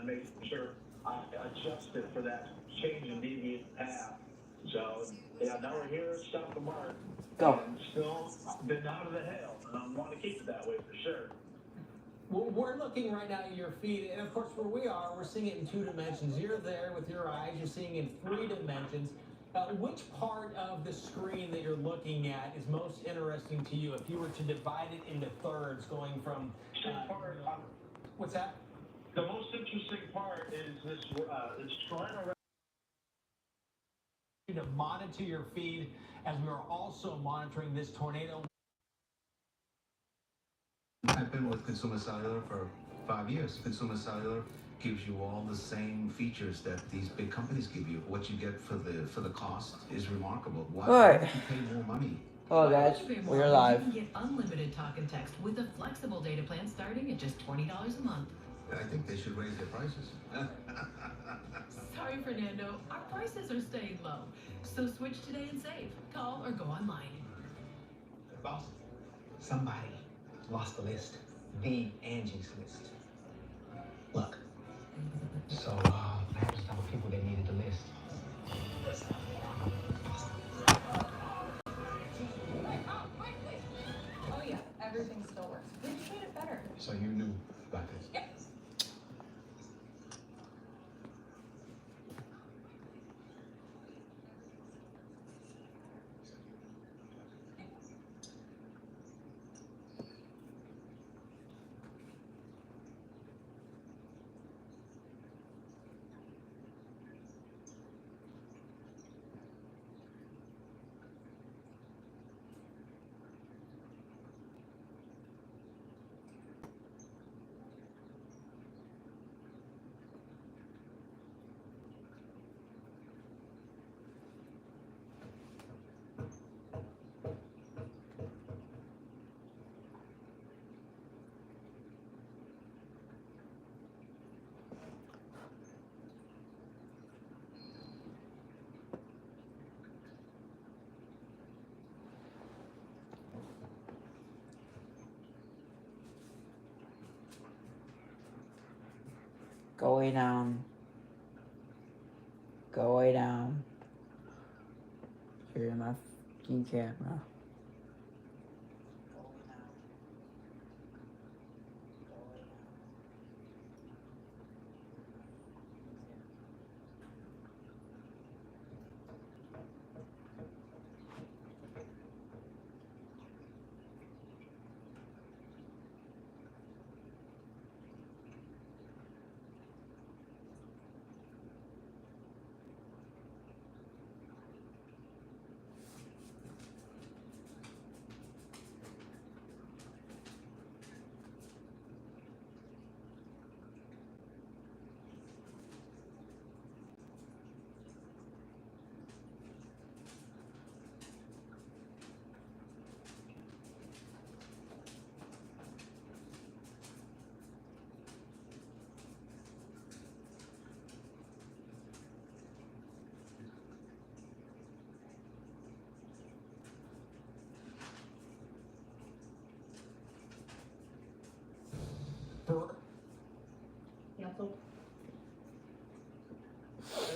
making sure I adjusted for that change in deviant path. So, yeah, now we're here, south of Mark, Go. and still been out of the hail, and I want to keep it that way for sure. Well, we're looking right now at your feed, and of course, where we are, we're seeing it in 2 dimensions. You're there with your eyes, you're seeing in 3 dimensions. Which part of the screen that you're looking at is most interesting to you? If you were to divide it into thirds, going from what's that? The most interesting part is this Toronto. To monitor your feed as we are also monitoring this tornado. I've been with Consumer Cellular for 5 years. Consumer Cellular gives you all the same features that these big companies give you. What you get for the cost is remarkable. Why would you pay more money? Hello guys, we're live. You can get unlimited talk and text with a flexible data plan starting at just $20 a month. I think they should raise their prices. Sorry, Fernando. Our prices are staying low. So switch today and save. Call or go online. Boss, somebody lost the list. The Angie's list. Look. So, I had to tell people that needed the list. Oh yeah, everything still works. We just made it better. So you knew about this? Yeah. Go way down. Go way down. Here's my fucking camera.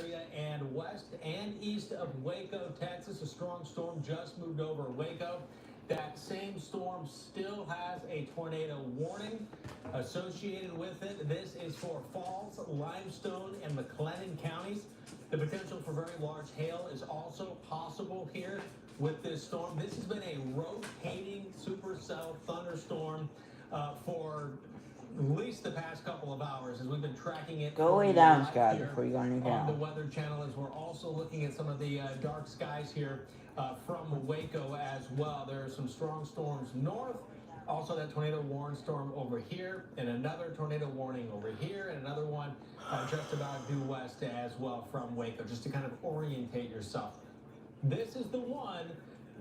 Area and west and east of Waco, Texas. A strong storm just moved over Waco. That same storm still has a tornado warning associated with it. This is for Falls, Limestone, and McLennan counties. The potential for very large hail is also possible here with this storm. This has been a rotating supercell thunderstorm for at least the past couple of hours as we've been tracking it. Go way down, Scott, before you go on your on the down. Weather Channel, as we're also looking at some of the dark skies here from Waco as well. There are some strong storms north. Also, that tornado warning storm over here, and another tornado warning over here, and another one just about due west as well from Waco, just to kind of orientate yourself. This is the one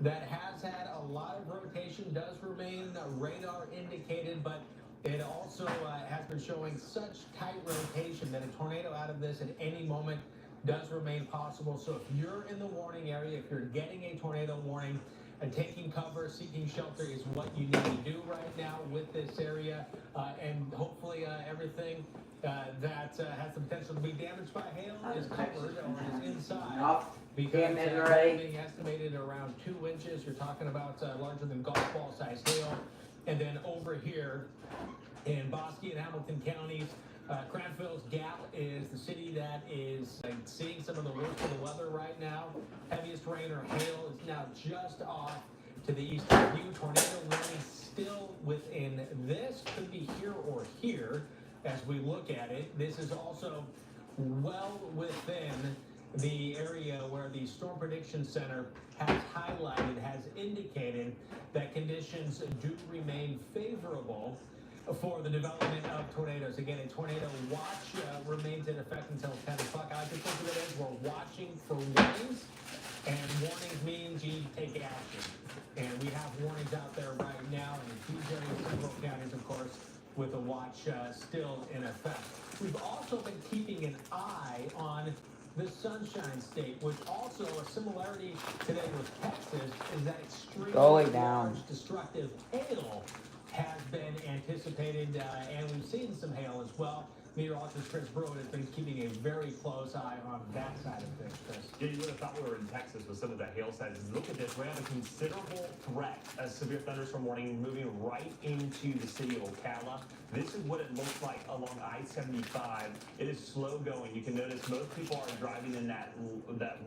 that has had a lot of rotation, does remain radar indicated, but it also has been showing such tight rotation that a tornado out of this at any moment does remain possible. So if you're in the warning area, if you're getting a tornado warning, taking cover, seeking shelter is what you need to do right now with this area, and hopefully everything that has the potential to be damaged by hail is covered or is inside. Because being estimated around 2 inches, you're talking about larger than golf ball size hail. And then over here in Bosque and Hamilton counties, Cranfield's Gap is the city that is seeing some of the worst of the weather right now. Heaviest rain or hail is now just off to the east of you. Tornado warning still within this, could be here or here as we look at it. This is also well within the area where the Storm Prediction Center has highlighted, has indicated that conditions do remain favorable for the development of tornadoes. Again, a tornado watch remains in effect until 10 o'clock. I like to think of it as we're watching for warnings, and warnings means you take action. And we have warnings out there right now in huge areas, several counties, of course, with a watch still in effect. We've also been keeping an eye on the Sunshine State, which also a similarity today with Texas is that extremely large destructive hail has been anticipated, and we've seen some hail as well. Meteorologist Chris Brewer has been keeping a very close eye on that side of things, Chris. Yeah, you would have thought we were in Texas with some of the hail sizes. Look at this. We have a considerable threat, a severe thunderstorm warning moving right into the city of Ocala. This is what it looks like along I-75. It is slow going. You can notice most people are driving in that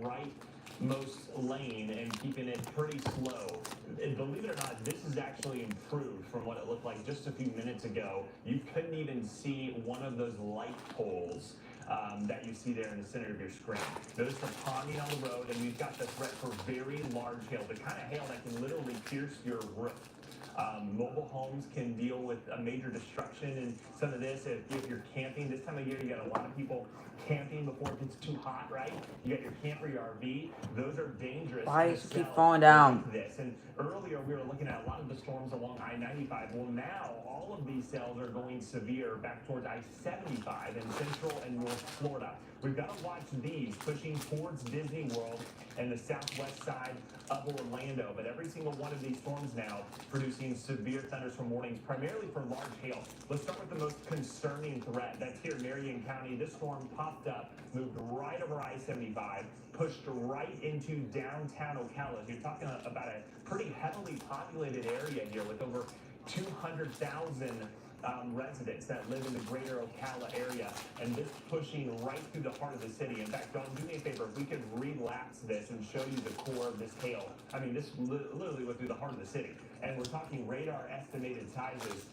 right most lane and keeping it pretty slow. And believe it or not, this is actually improved from what it looked like just a few minutes ago. You couldn't even see one of those light poles that you see there in the center of your screen. Notice the ponding on the road, and we've got the threat for very large hail, the kind of hail that can literally pierce your roof. Mobile homes can deal with a major destruction and some of this. If you're camping, this time of year, you got a lot of people camping before it gets too hot, right? You got your camper, your RV. Those are dangerous. Why does it keep falling down? This. And earlier, we were looking at a lot of the storms along I-95. Well, now all of these cells are going severe back towards I-75 in Central and North Florida. We've got to watch these pushing towards Disney World and the southwest side of Orlando. But every single one of these storms now producing severe thunderstorm warnings, primarily for large hail. Let's start with the most concerning threat. That's here in Marion County. This storm popped up, moved right over I-75, pushed right into downtown Ocala. You're talking about a pretty heavily populated area here with over 200,000 residents that live in the greater Ocala area, and this pushing right through the heart of the city. In fact, Dawn, do me a favor, if we could relapse this and show you the core of this hail. I mean, this literally went through the heart of the city, and we're talking radar estimated sizes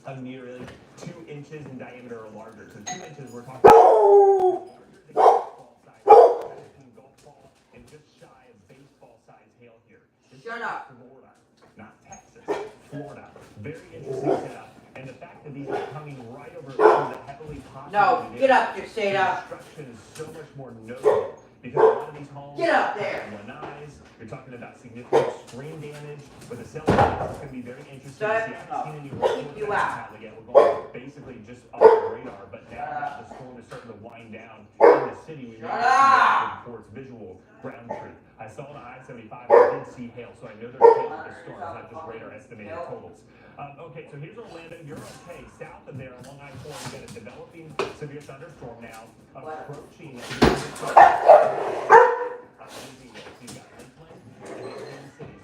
of nearly 2 inches in diameter or larger. So 2 inches, we're talking larger than golf ball size, golf ball, and just shy of baseball size hail here. Shut up. Florida, not Texas, Florida. Very interesting setup. And the fact that these are coming right over the heavily populated No, get up there, stay up. Destruction is so much more notable because a lot of these homes Get up there. are lanais. You're talking about significant screen damage. With the cell phones, it's going to be very interesting to see. I haven't seen any reports you out yet. We're going basically just off the radar, but now that the storm is starting to wind down in the city, we may see reports, visual ground truth. I saw on I-75, I did see hail, so I know there's hail with the storm. It's not just radar estimated totals. Okay, so here's Orlando. You're okay. South of there, along I-4, we've got a developing severe thunderstorm now approaching. You've got Lakeland and the Twin Cities.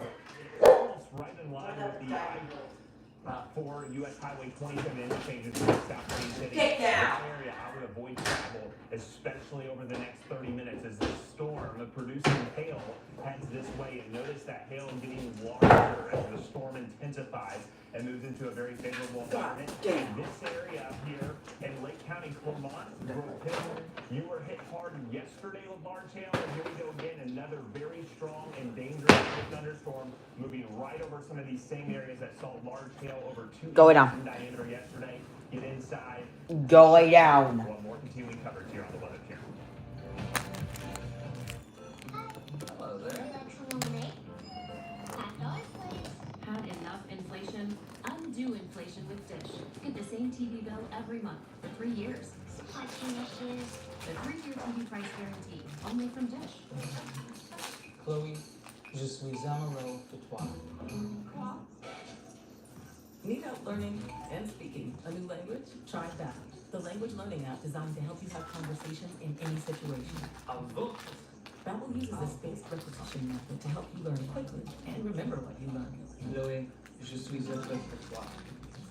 It's almost right in line with the I-4 U.S. Highway 27 interchanges in South Main City. Get down. This area, I would avoid travel, especially over the next 30 minutes as the storm producing hail heads this way. And notice that hail getting larger as the storm intensifies and moves into a very favorable environment. In this area up here in Lake County, Clermont, Grove Hill, you were hit hard yesterday with large hail, and here we go again, another very strong and dangerous thunderstorm moving right over some of these same areas that saw large hail over 2 Go inches down. in diameter yesterday. Get inside. Go lay down. One more continuing coverage here on the Weather Channel. Hello there. Had enough inflation? Undo inflation with Dish. Get the same TV bill every month for 3 years. Supply chain issues. The 3-year TV price guarantee, only from Dish. Chloe, Je suis amoureux de toi. Need help learning and speaking a new language? Try Babbel, the language learning app designed to help you have conversations in any situation. Babbel uses a spaced repetition method to help you learn quickly and remember what you learn. Louis, je suis heureux pour toi.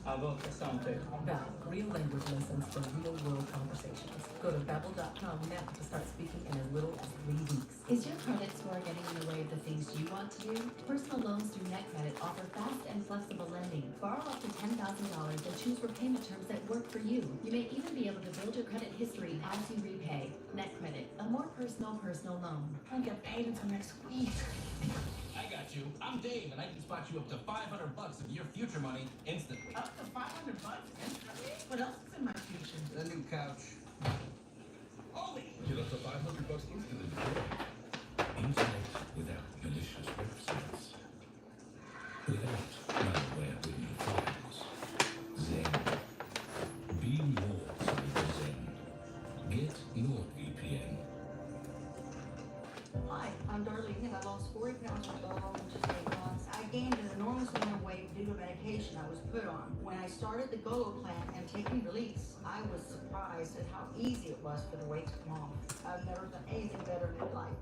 À votre santé. Babbel, real language lessons for real-world conversations. Go to babbel.com now to start speaking in as little as 3 weeks. Is your credit score getting in the way of the things you want to do? Personal loans through NetCredit offer fast and flexible lending. Borrow up to $10,000 and choose repayment terms that work for you. You may even be able to build your credit history as you repay. NetCredit, a more personal loan. I don't get paid until next week. I got you. I'm Dave, and I can spot you up to $500 of your future money instantly. Up to $500 instantly? What else is in my future? A new couch. Holy! Get up to $500 instantly. Internet without malicious websites. Without malware hidden files. Zen. Be more cyber Zen. Get NordVPN. Hi, I'm Darlene, and I lost 40 pounds or so in just 8 months. I gained an enormous amount of weight due to medication I was put on. When I started the GOLO plan and taking release, I was surprised at how easy it was for the weight to come off. I've never done anything better in my life.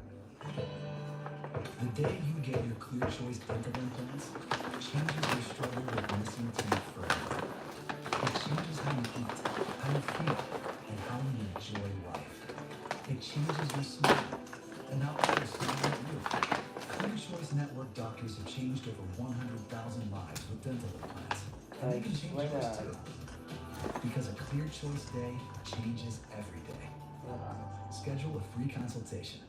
The day you get your Clear Choice dental implants changes your struggle with missing teeth forever. It changes how you eat, how you feel, and how you enjoy life. It changes your smile and how others smile at you. Clear Choice Network doctors have changed over 100,000 lives with dental implants. And you can change yours too. Because a Clear Choice day changes every day. Schedule a free consultation.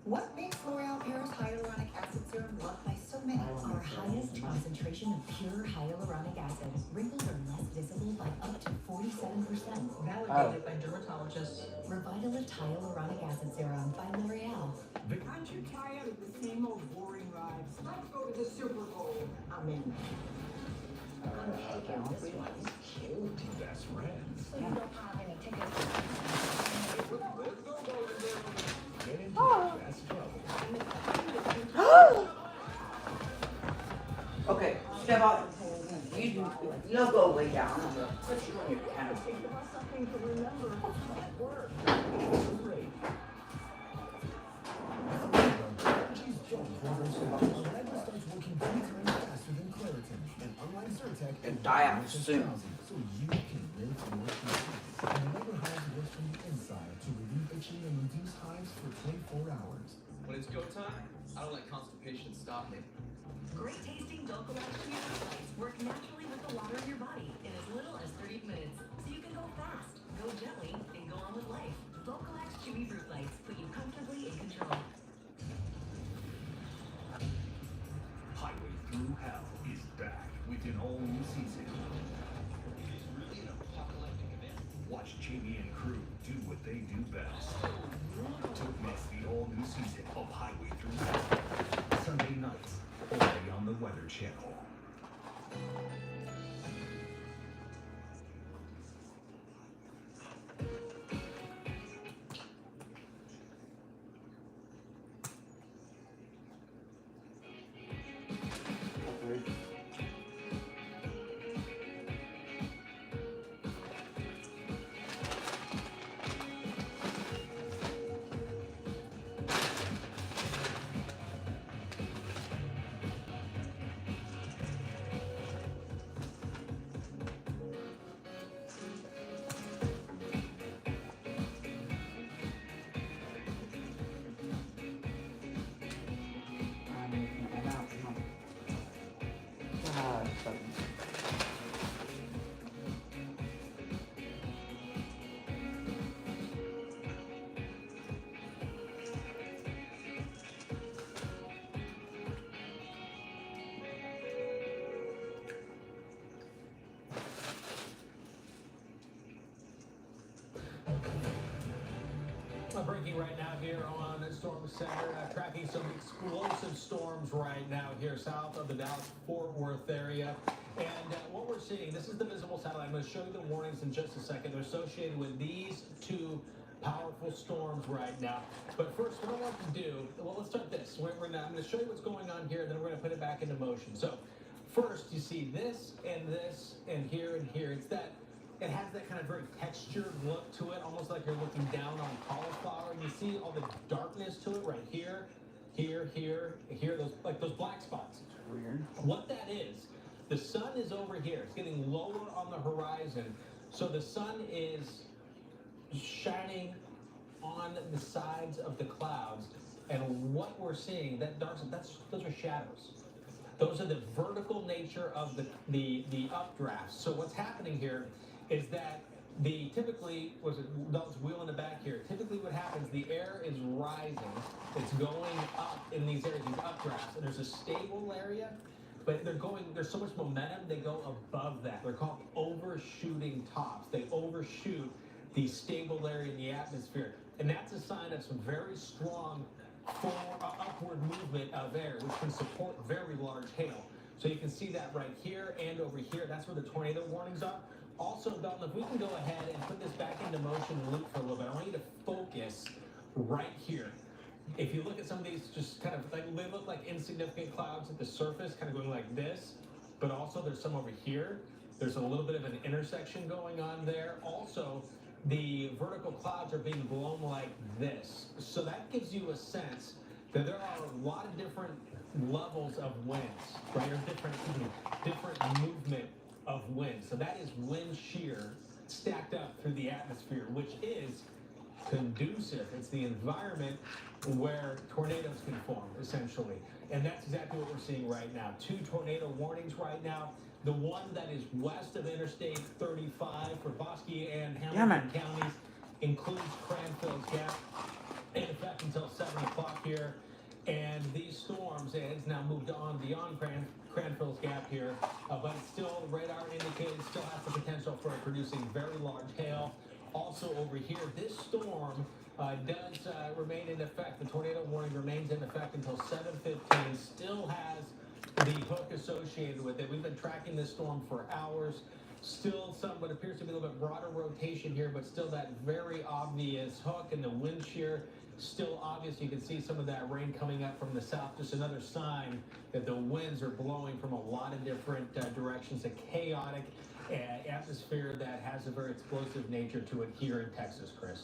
What makes L'Oreal Paris Hyaluronic Acid Serum loved by so many? Our highest concentration of pure hyaluronic acid. Wrinkles are less visible by up to 47%. Validated by dermatologists. Revitalift Hyaluronic Acid Serum by L'Oreal. Aren't you tired of the same old boring rides? Let's go to the Super Bowl. I'm in. Best friends. So you don't have any tickets. Get into the best trouble. Okay, step up. You'll go way down. I'm gonna put you on your camera. Think about something to remember at work. And die out soon. So you can live your dreams. And Leather Hives works from the inside to relieve itching and reduce hives for 24 hours. When it's go time, I don't let constipation stop me. Great tasting Dulcolac Chewy Fruit work naturally with the water in your body in as little as 30 minutes. So you can go fast, go gently, and go on with life. Dulcolac Chewy Fruit Lights put you comfortably in control. Highway Through Hell is back with an all-new season. It is really an apocalyptic event. Watch Jamie and crew do what they do best. Don't miss the all-new season of Highway Through Hell. Sunday nights, only on the Weather Channel. Breaking right now here on Storm Center, tracking some explosive storms right now here south of the Dallas-Fort Worth area. And what we're seeing, this is the visible satellite. I'm going to show you the warnings in just a second. They're associated with these two Powerful storms right now. But first, what I want to do, well, let's start this. I'm going to show you what's going on here, then we're going to put it back into motion. So first, you see this, and here, and here. It has that kind of very textured look to it, almost like you're looking down on cauliflower. And you see all the darkness to it right here, here, those black spots. Weird. What that is, the sun is over here. It's getting lower on the horizon. So the sun is shining on the sides of the clouds. And what we're seeing, those are shadows. Those are the vertical nature of the updrafts. So what's happening here is that typically, Dalton's wheel in the back here, typically what happens, the air is rising, it's going up in these areas, these updrafts, and there's a stable area, but there's so much momentum, they go above that. They're called overshooting tops. They overshoot the stable area in the atmosphere. And that's a sign of some very strong upward movement of air, which can support very large hail. So you can see that right here and over here. That's where the tornado warnings are. Also, Dalton, if we can go ahead and put this back into motion and loop for a little bit, I want you to focus right here. If you look at some of these, just kind of like, they look like insignificant clouds at the surface, kind of going like this, but also there's some over here. There's a little bit of an intersection going on there. Also, the vertical clouds are being blown like this. So that gives you a sense that there are a lot of different levels of winds, right? Or different movement of wind. So that is wind shear stacked up through the atmosphere, which is conducive. It's the environment where tornadoes can form, essentially. And that's exactly what we're seeing right now. 2 tornado warnings right now. The one that is west of Interstate 35 for Bosque and Hamilton counties includes Cranfield's Gap, in effect until 7 o'clock here. And these storms, it's now moved on beyond Cranfield's Gap here, but it's still, radar indicated, still has the potential for producing very large hail. Also over here, this storm does remain in effect. The tornado warning remains in effect until 7:15. Still has the hook associated with it. We've been tracking this storm for hours. Still what appears to be a little bit broader rotation here, but still that very obvious hook, and the wind shear still obvious. You can see some of that rain coming up from the south. Just another sign that the winds are blowing from a lot of different directions. A chaotic atmosphere that has a very explosive nature to it here in Texas, Chris.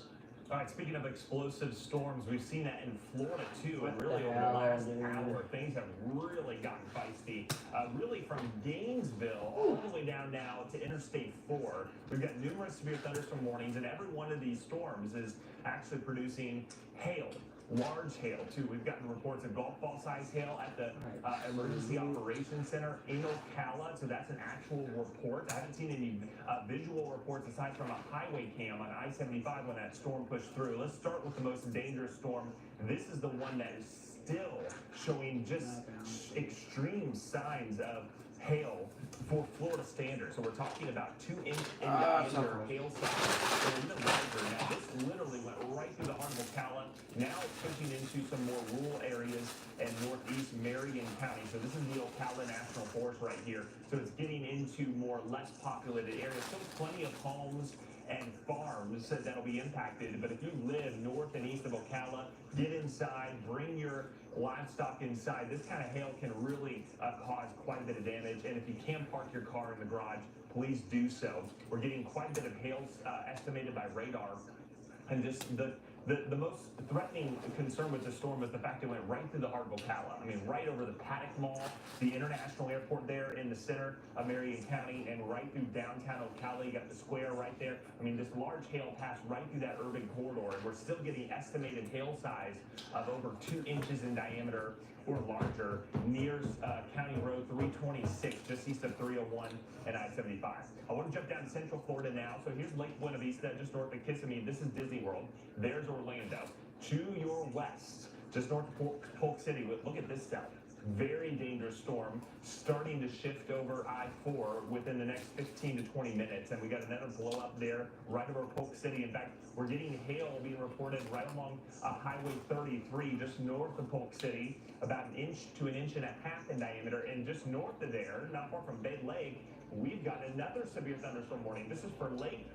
All right, speaking of explosive storms, we've seen that in Florida too, and really over the last hour, things have really gotten feisty. Really from Gainesville all the way down now to Interstate 4. We've got numerous severe thunderstorm warnings, and every one of these storms is actually producing hail. Large hail too. We've gotten reports of golf ball size hail at the Emergency Operations Center in Ocala. So that's an actual report. I haven't seen any visual reports aside from a highway cam on I-75 when that storm pushed through. Let's start with the most dangerous storm. This is the one that is still showing just extreme signs of hail for Florida standards. So we're talking about 2-inch in diameter hail size, or even larger. Now this literally went right through the heart of Ocala. Now it's pushing into some more rural areas and northeast Marion County. So this is the Ocala National Forest right here. So it's getting into more less populated areas. Still plenty of homes and farms that'll be impacted. But if you live north and east of Ocala, get inside, bring your livestock inside. This kind of hail can really cause quite a bit of damage. And if you can park your car in the garage, please do so. We're getting quite a bit of hail estimated by radar. And just the most threatening concern with the storm was the fact it went right through the heart of Ocala. I mean, right over the Paddock Mall, the international airport there in the center of Marion County, and right through downtown Ocala. You got the square right there. I mean, this large hail passed right through that urban corridor, and we're still getting estimated hail size of over 2 inches in diameter or larger near County Road 326, just east of 301 and I-75. I want to jump down to Central Florida now. So here's Lake Buena Vista, just north of Kissimmee. This is Disney World. There's Orlando. To your west, just north of Polk City. Look at this stuff. Very dangerous storm starting to shift over I-4 within the next 15 to 20 minutes. And we got another blow up there right over Polk City. In fact, we're getting hail being reported right along Highway 33 just north of Polk City, about 1 inch to 1.5 inches in diameter. And just north of there, not far from Bay Lake, we've got another severe thunderstorm warning. This is for Lake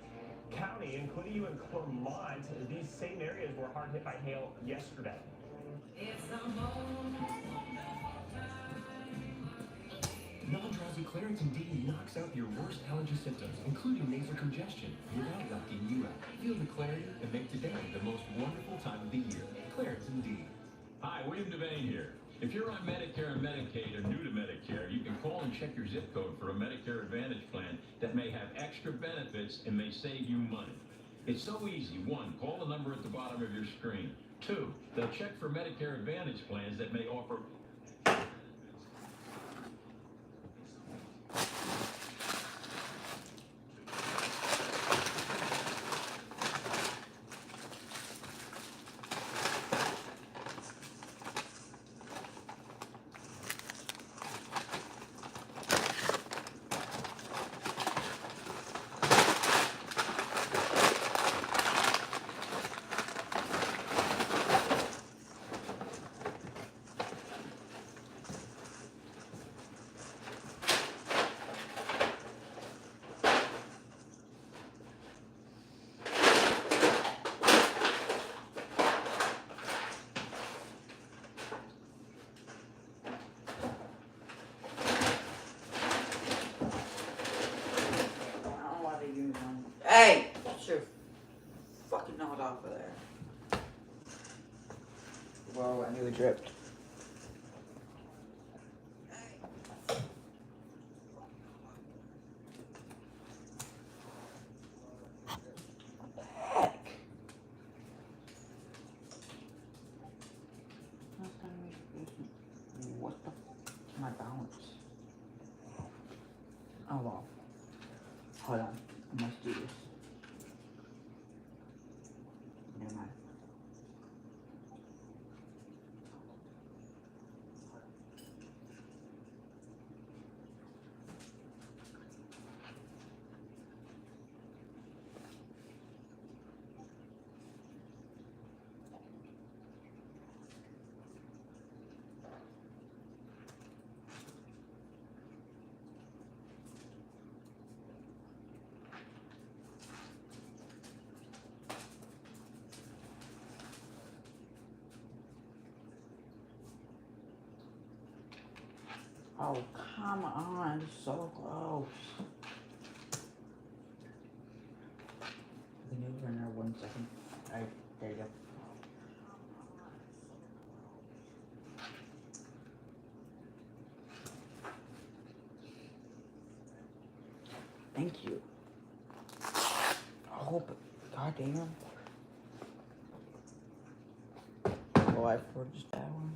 County, including you in Clermont, these same areas were hard hit by hail yesterday. Non-drowsy Claritin D knocks out your worst allergy symptoms, including nasal congestion, without knocking you out. Feel the clarity and make today the most wonderful time of the year. Claritin D. Hi, William Devane here. If you're on Medicare and Medicaid or new to Medicare, you can call and check your zip code for a Medicare Advantage plan that may have extra benefits and may save you money. It's so easy. 1, call the number at the bottom of your screen. 2, they'll check for Medicare Advantage plans that may offer Hey, get your fucking nose off of there. Whoa, I knew it dripped. Heck. What the f? My balance. Oh well. Hold on. I must do this. Never mind. Oh, come on. It's so close. The new runner, 1 second. Alright, there you go. Thank you. I hope. God damn. Oh, I forged that one.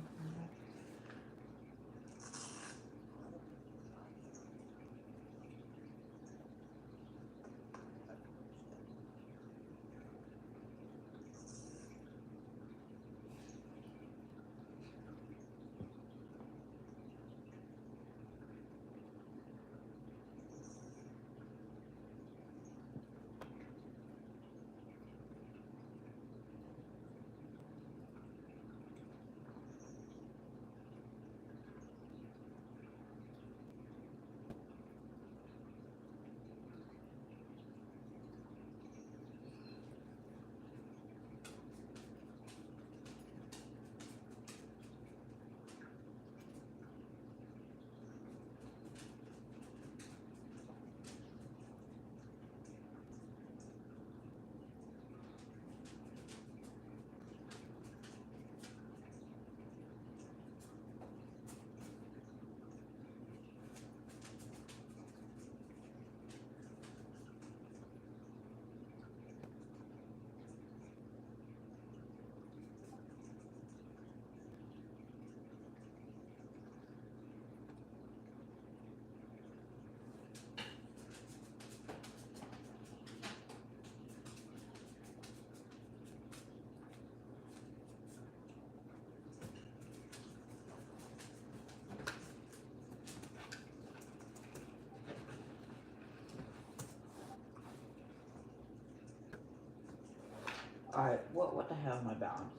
Alright, what the hell is my balance?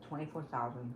24,000.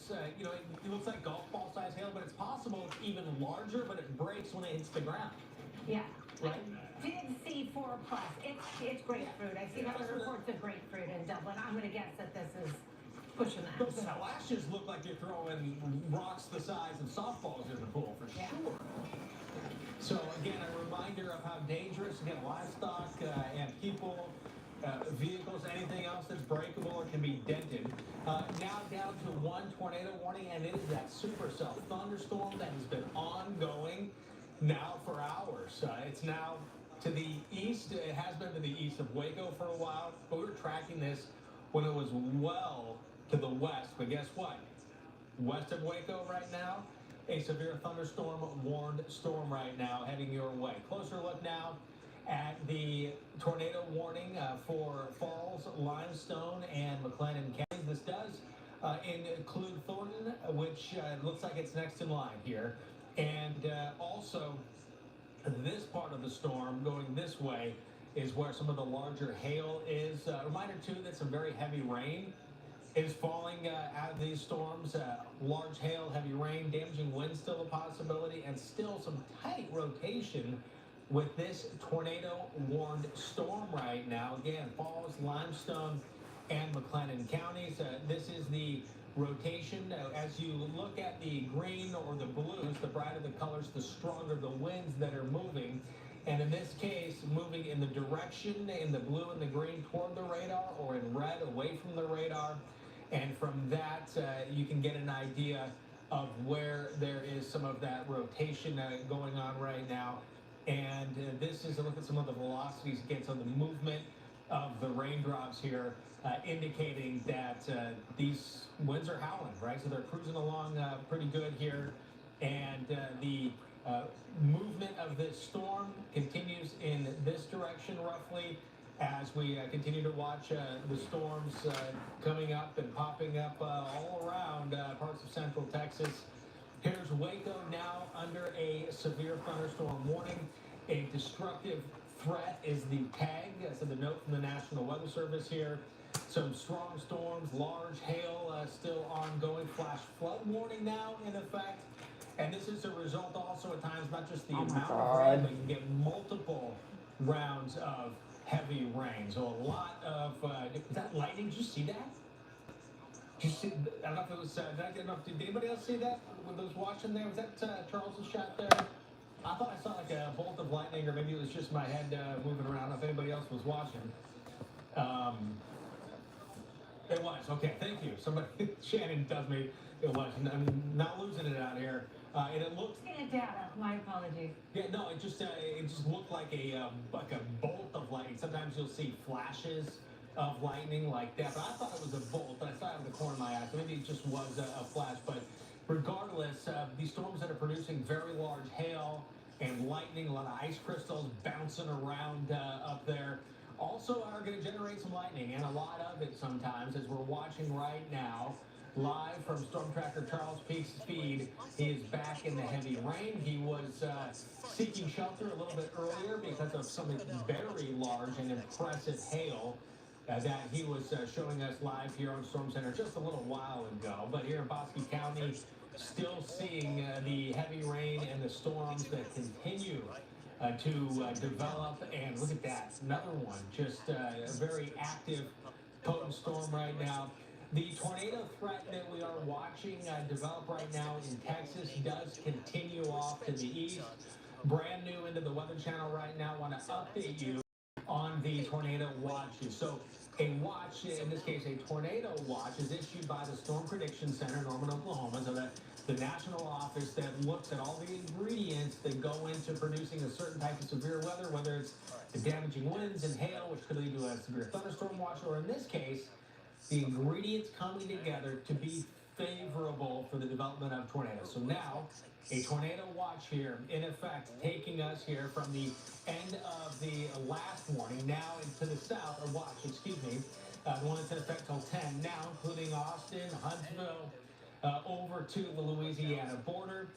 it looks like golf ball size hail, but it's possible it's even larger, but it breaks when it hits the ground. Yeah. Right? Did see 4+. It's grapefruit. I see other reports of grapefruit in Dublin. I'm going to guess that this is pushing that. Those splashes look like you're throwing rocks the size of softballs in the pool, for sure. So, again, a reminder of how dangerous, again, livestock and people, vehicles, anything else that's breakable or can be dented. Now down to one tornado warning, and it is that supercell thunderstorm that has been ongoing now for hours. It's now to the east. It has been to the east of Waco for a while, but we were tracking this when it was well to the west. But guess what? West of Waco right now, a severe thunderstorm warned storm right now heading your way. Closer look now at the tornado warning for Falls, Limestone, and McLennan counties. This does include Thornton, which looks like it's next in line here. And also, this part of the storm going this way is where some of the larger hail is. Reminder, too, that some very heavy rain is falling out of these storms. Large hail, heavy rain, damaging wind still a possibility, and still some tight rotation with this tornado-warned storm right now. Again, Falls, Limestone, and McLennan counties. This is the rotation. As you look at the green or the blues, the brighter the colors, the stronger the winds that are moving. And in this case, moving in the direction in the blue and the green toward the radar, or in red away from the radar. And from that, you can get an idea of where there is some of that rotation going on right now. And this is a look at some of the velocities again, so the movement of the raindrops here, indicating that these winds are howling, right? So they're cruising along pretty good here. And the movement of this storm continues in this direction roughly as we continue to watch the storms coming up and popping up all around parts of central Texas. Here's Waco now under a severe thunderstorm warning. A destructive threat is the tag, so the note from the National Weather Service here. Some strong storms, large hail still ongoing, flash flood warning now in effect. And this is a result also at times, not just the amount of rain, but you can get multiple rounds of heavy rain. So a lot of, is that lightning? Did you see that? Did you see, I don't know if it was, did anybody else see that? With those watching there? Was that Charles's shot there? I thought I saw like a bolt of lightning, or maybe it was just my head moving around. I don't know if anybody else was watching. It was, okay, thank you. Somebody, Shannon tells me it was. I'm not losing it out here. And it looked. Data. My apologies. Yeah, no, it just looked like a bolt of lightning. Sometimes you'll see flashes of lightning like that, but I thought it was a bolt. I saw it in the corner of my eye, so maybe it just was a flash. But regardless, these storms that are producing very large hail and lightning, a lot of ice crystals bouncing around up there, also are going to generate some lightning, and a lot of it sometimes, as we're watching right now. Live from Storm Tracker Charles Peak's feed, he is back in the heavy rain. He was seeking shelter a little bit earlier because of some very large and impressive hail that he was showing us live here on Storm Center just a little while ago. But here in Bosque County, still seeing the heavy rain and the storms that continue to develop. And look at that, another one, just a very active, potent storm right now. The tornado threat that we are watching develop right now in Texas does continue off to the east. Brand new into the Weather Channel right now. Want to update you on the tornado watches. So a watch, in this case a tornado watch, is issued by the Storm Prediction Center in Norman, Oklahoma. So that the national office that looks at all the ingredients that go into producing a certain type of severe weather, whether it's the damaging winds and hail, which could lead to a severe thunderstorm watch, or in this case, the ingredients coming together to be favorable for the development of tornadoes. So now, a tornado watch here, in effect, taking us here from the end of the last warning, now into the south, or watch, excuse me, the one that's in effect till 10, now including Austin, Huntsville, over to the Louisiana border,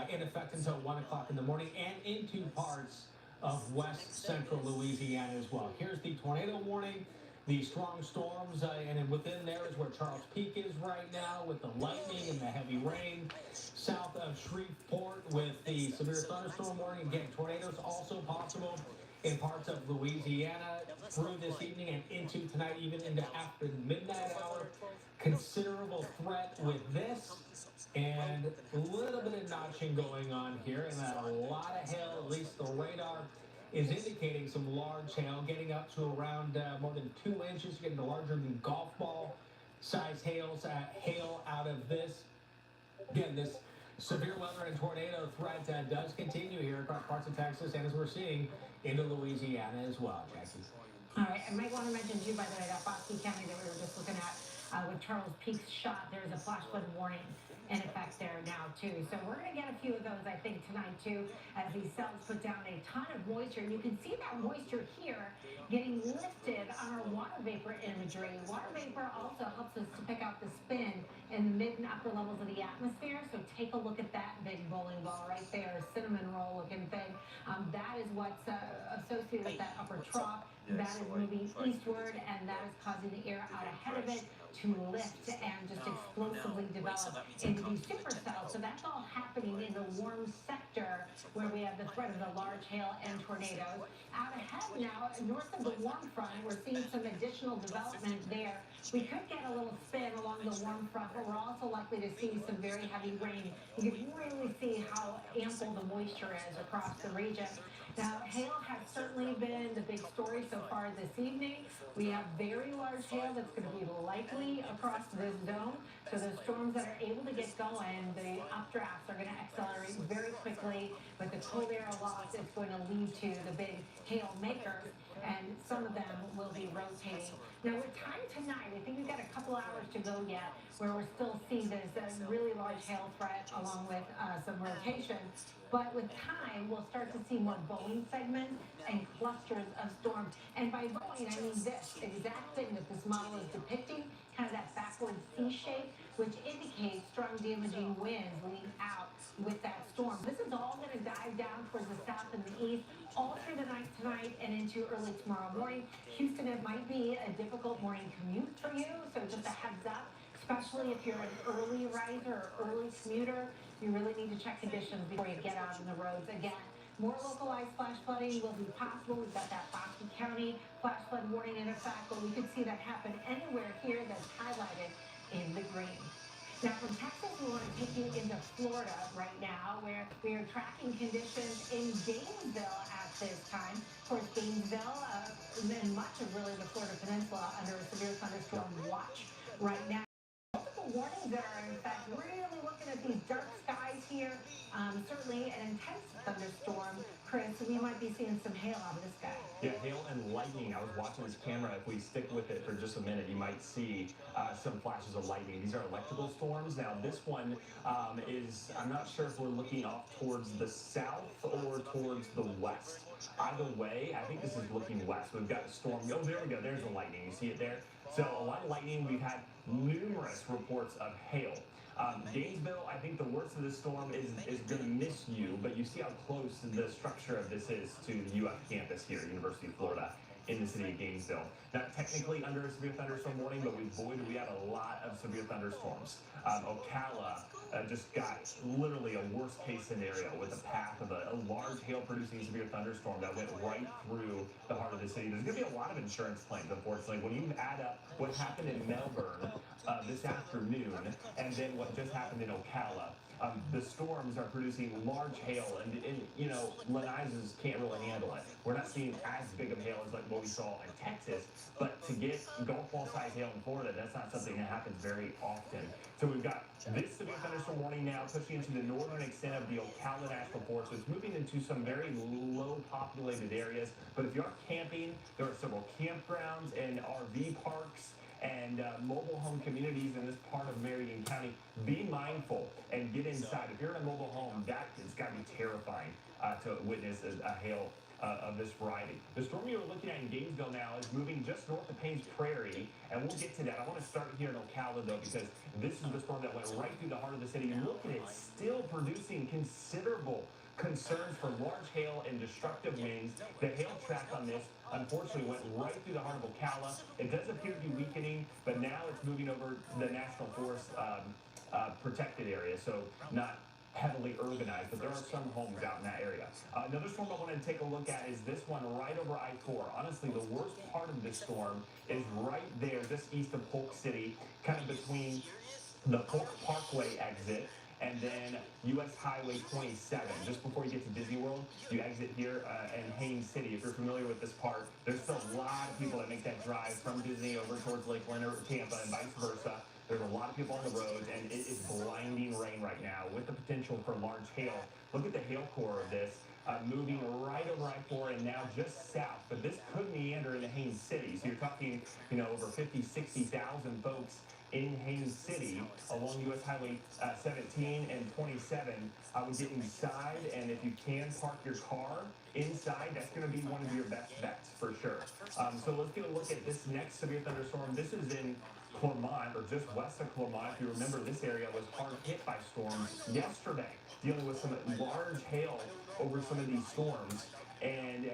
in effect until 1 o'clock in the morning, and into parts of west central Louisiana as well. Here's the tornado warning the strong storms, and then within there is where Charles Peak is right now with the lightning and the heavy rain. South of Shreveport with the severe thunderstorm warning. Again, tornadoes also possible in parts of Louisiana through this evening and into tonight, even into after the midnight hour. Considerable threat with this, and a little bit of notching going on here, and a lot of hail. At least the radar is indicating some large hail, getting up to around more than 2 inches, getting larger than golf ball size hail out of this. Again, this severe weather and tornado threat does continue here across parts of Texas, and as we're seeing, into Louisiana as well, Jackie. All right, I might want to mention too, by the way, that Bosque County that we were just looking at with Charles Peak's shot, there's a flash flood warning in effect there now too. So we're going to get a few of those, I think, tonight too, as these cells put down a ton of moisture. And you can see that moisture here getting lifted on our water vapor imagery. Water vapor also helps us to pick out the spin in the mid and upper levels of the atmosphere. So take a look at that big bowling ball right there, cinnamon roll looking thing. That is what's associated with that upper trough. That is moving eastward, and that is causing the air out ahead of it to lift and just explosively develop into these supercells. So that's all happening in the warm sector where we have the threat of the large hail and tornadoes. Out ahead now, north of the warm front, we're seeing some additional development there. We could get a little spin along the warm front, but we're also likely to see some very heavy rain. You can really see how ample the moisture is across the region. Now, hail has certainly been the big story so far this evening. We have very large hail that's going to be likely across this zone. So the storms that are able to get going, the updrafts are going to accelerate very quickly. With the cold air aloft, it's going to lead to the big hail makers, and some of them will be rotating. Now, with time tonight, I think we've got a couple hours to go yet, where we're still seeing this really large hail threat along with some rotation. But with time, we'll start to see more bowing segments and clusters of storms. And by bowing, I mean this exact thing that this model is depicting, kind of that backward C shape, which indicates strong damaging winds leading out with that storm. This is all going to dive down towards the south and the east all through the night tonight and into early tomorrow morning. Houston, it might be a difficult morning commute for you, so just a heads up, especially if you're an early riser or early commuter. You really need to check conditions before you get out on the roads again. More localized flash flooding will be possible. We've got that Bosque County flash flood warning in effect, but we could see that happen anywhere here that's highlighted in the green. Now, from Texas, we want to take you into Florida right now, where we are tracking conditions in Gainesville at this time. Of course, Gainesville and much of really the Florida Peninsula under a severe thunderstorm watch right now. Multiple warnings that are in fact really looking at these dark skies here. Certainly an intense thunderstorm, Chris. We might be seeing some hail out of the sky. Yeah, hail and lightning. I was watching this camera. If we stick with it for just a minute, you might see some flashes of lightning. These are electrical storms. Now, this one is, I'm not sure if we're looking off towards the south or towards the west. Either way, I think this is looking west. We've got a storm. Oh, there we go. There's the lightning. You see it there? So a lot of lightning. We've had numerous reports of hail. Gainesville, I think the worst of this storm is going to miss you, but you see how close the structure of this is to the UF campus here, University of Florida, in the city of Gainesville. Not technically under a severe thunderstorm warning, but boy, do we have a lot of severe thunderstorms. Ocala just got literally a worst case scenario with a path of a large hail producing severe thunderstorm that went right through the heart of the city. There's going to be a lot of insurance claims, unfortunately. When you add up what happened in Melbourne this afternoon and then what just happened in Ocala, the storms are producing large hail, and you know, Lanizes can't really handle it. We're not seeing as big of hail as like what we saw in Texas, but to get golf ball size hail in Florida, that's not something that happens very often. So we've got this severe thunderstorm warning now pushing into the northern extent of the Ocala National Forest. So it's moving into some very low populated areas. But if you are camping, there are several campgrounds and RV parks and mobile home communities in this part of Marion County. Be mindful and get inside. If you're in a mobile home, that it's got to be terrifying to witness a hail of this variety. The storm you're looking at in Gainesville now is moving just north of Paynes Prairie, and we'll get to that. I want to start here in Ocala, though, because this is the storm that went right through the heart of the city. Look at it, still producing considerable concerns for large hail and destructive winds. The hail track on this unfortunately went right through the heart of Ocala. It does appear to be weakening, but now it's moving over the National Forest protected area, so not heavily urbanized, but there are some homes out in that area. Another storm I wanted to take a look at is this one right over I-4. Honestly, the worst part of this storm is right there, just east of Polk City, kind of between the Polk Parkway exit and then US Highway 27. Just before you get to Disney World, you exit here in Haines City. If you're familiar with this part, there's still a lot of people that make that drive from Disney over towards Lakeland or Tampa and vice versa. There's a lot of people on the roads, and it is blinding rain right now with the potential for large hail. Look at the hail core of this. Moving right over I-4 and now just south, but this could meander into Haines City. So you're talking, over 50, 60,000 folks in Haines City along US Highway 17 and 27. I would get inside, and if you can park your car inside, that's going to be one of your best bets for sure. So let's get a look at this next severe thunderstorm. This is in Clermont, or just west of Clermont. If you remember, this area was hard hit by storms yesterday, dealing with some large hail over some of these storms, and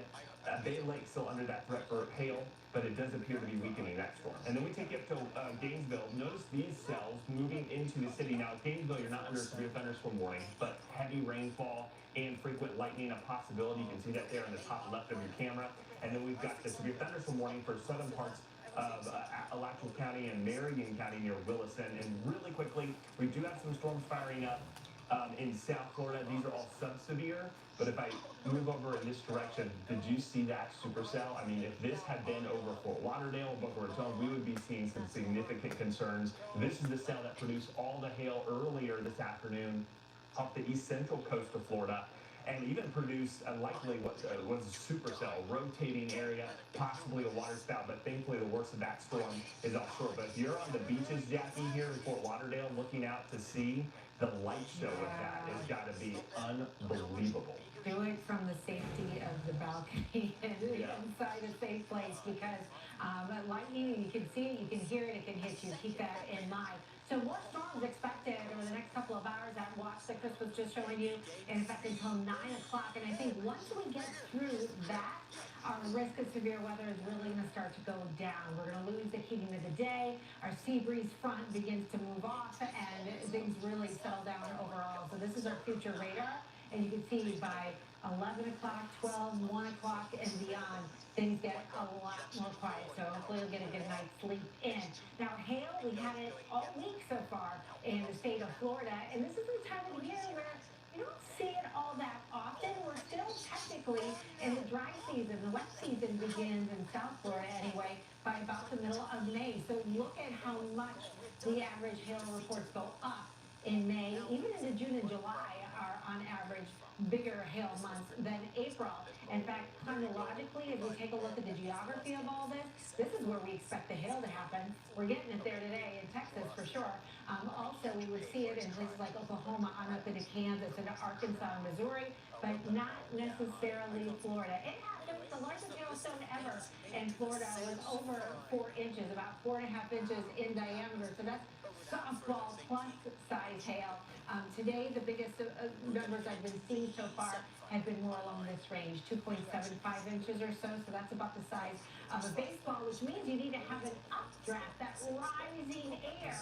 Bay Lake's still under that threat for hail, but it does appear to be weakening that storm. And then we take you up to Gainesville. Notice these cells moving into the city. Now, at Gainesville, you're not under a severe thunderstorm warning, but heavy rainfall and frequent lightning a possibility. You can see that there in the top left of your camera. And then we've got the severe thunderstorm warning for southern parts of Alachua County and Marion County near Williston. And really quickly, we do have some storms firing up in South Florida. These are all sub-severe, but if I move over in this direction, did you see that supercell? I mean, if this had been over Fort Lauderdale, Boca Raton, we would be seeing some significant concerns. This is the cell that produced all the hail earlier this afternoon off the east central coast of Florida, and even produced likely what was a supercell, rotating area, possibly a water spout, but thankfully the worst of that storm is offshore. But if you're on the beaches, Jackie, here in Fort Lauderdale, looking out to sea, the light show with that has got to be unbelievable. Do it from the safety of the balcony and inside a safe place, because lightning, you can see it, you can hear it, it can hit you. Keep that in mind. So more storms expected over the next couple of hours. That watch that Chris was just showing you, in fact, until 9 o'clock. And I think once we get through that, our risk of severe weather is really going to start to go down. We're going to lose the heating of the day. Our sea breeze front begins to move off, and things really settle down overall. So this is our future radar. And you can see by 11 o'clock, 12, 1 o'clock, and beyond, things get a lot more quiet. So hopefully you'll get a good night's sleep in. Now, hail, we had it all week so far in the state of Florida. And this is the time of year where you don't see it all that often. We're still technically in the dry season. The wet season begins in South Florida anyway by about the middle of May. So look at how much the average hail reports go up in May. Even into June and July are on average bigger hail months than April. In fact, chronologically, if we take a look at the geography of all this, this is where we expect the hail to happen. We're getting it there today in Texas for sure. Also, we would see it in places like Oklahoma, on up into Kansas, into Arkansas and Missouri, but not necessarily Florida. It happened. The largest hailstone ever in Florida was over 4 inches, about 4.5 inches in diameter. So that's softball plus size hail. Today, the biggest numbers I've been seeing so far have been more along this range, 2.75 inches or so. So that's about the size of a baseball, which means you need to have an updraft, that rising air,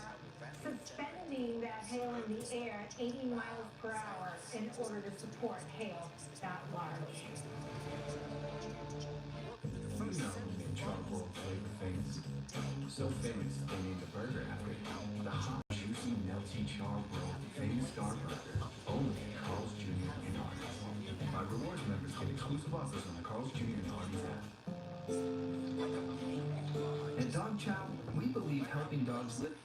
suspending that hail in the air at 80 miles per hour in order to support hail that large. You know, charcoal flavored famous. So famous, they named the burger after it. The hot, juicy, melty charcoal famous star burger, only at Carl's Jr. and Arby's. My rewards members get exclusive offers on the Carl's Jr. and Arby's app. At Dog Chow, we believe helping dogs live.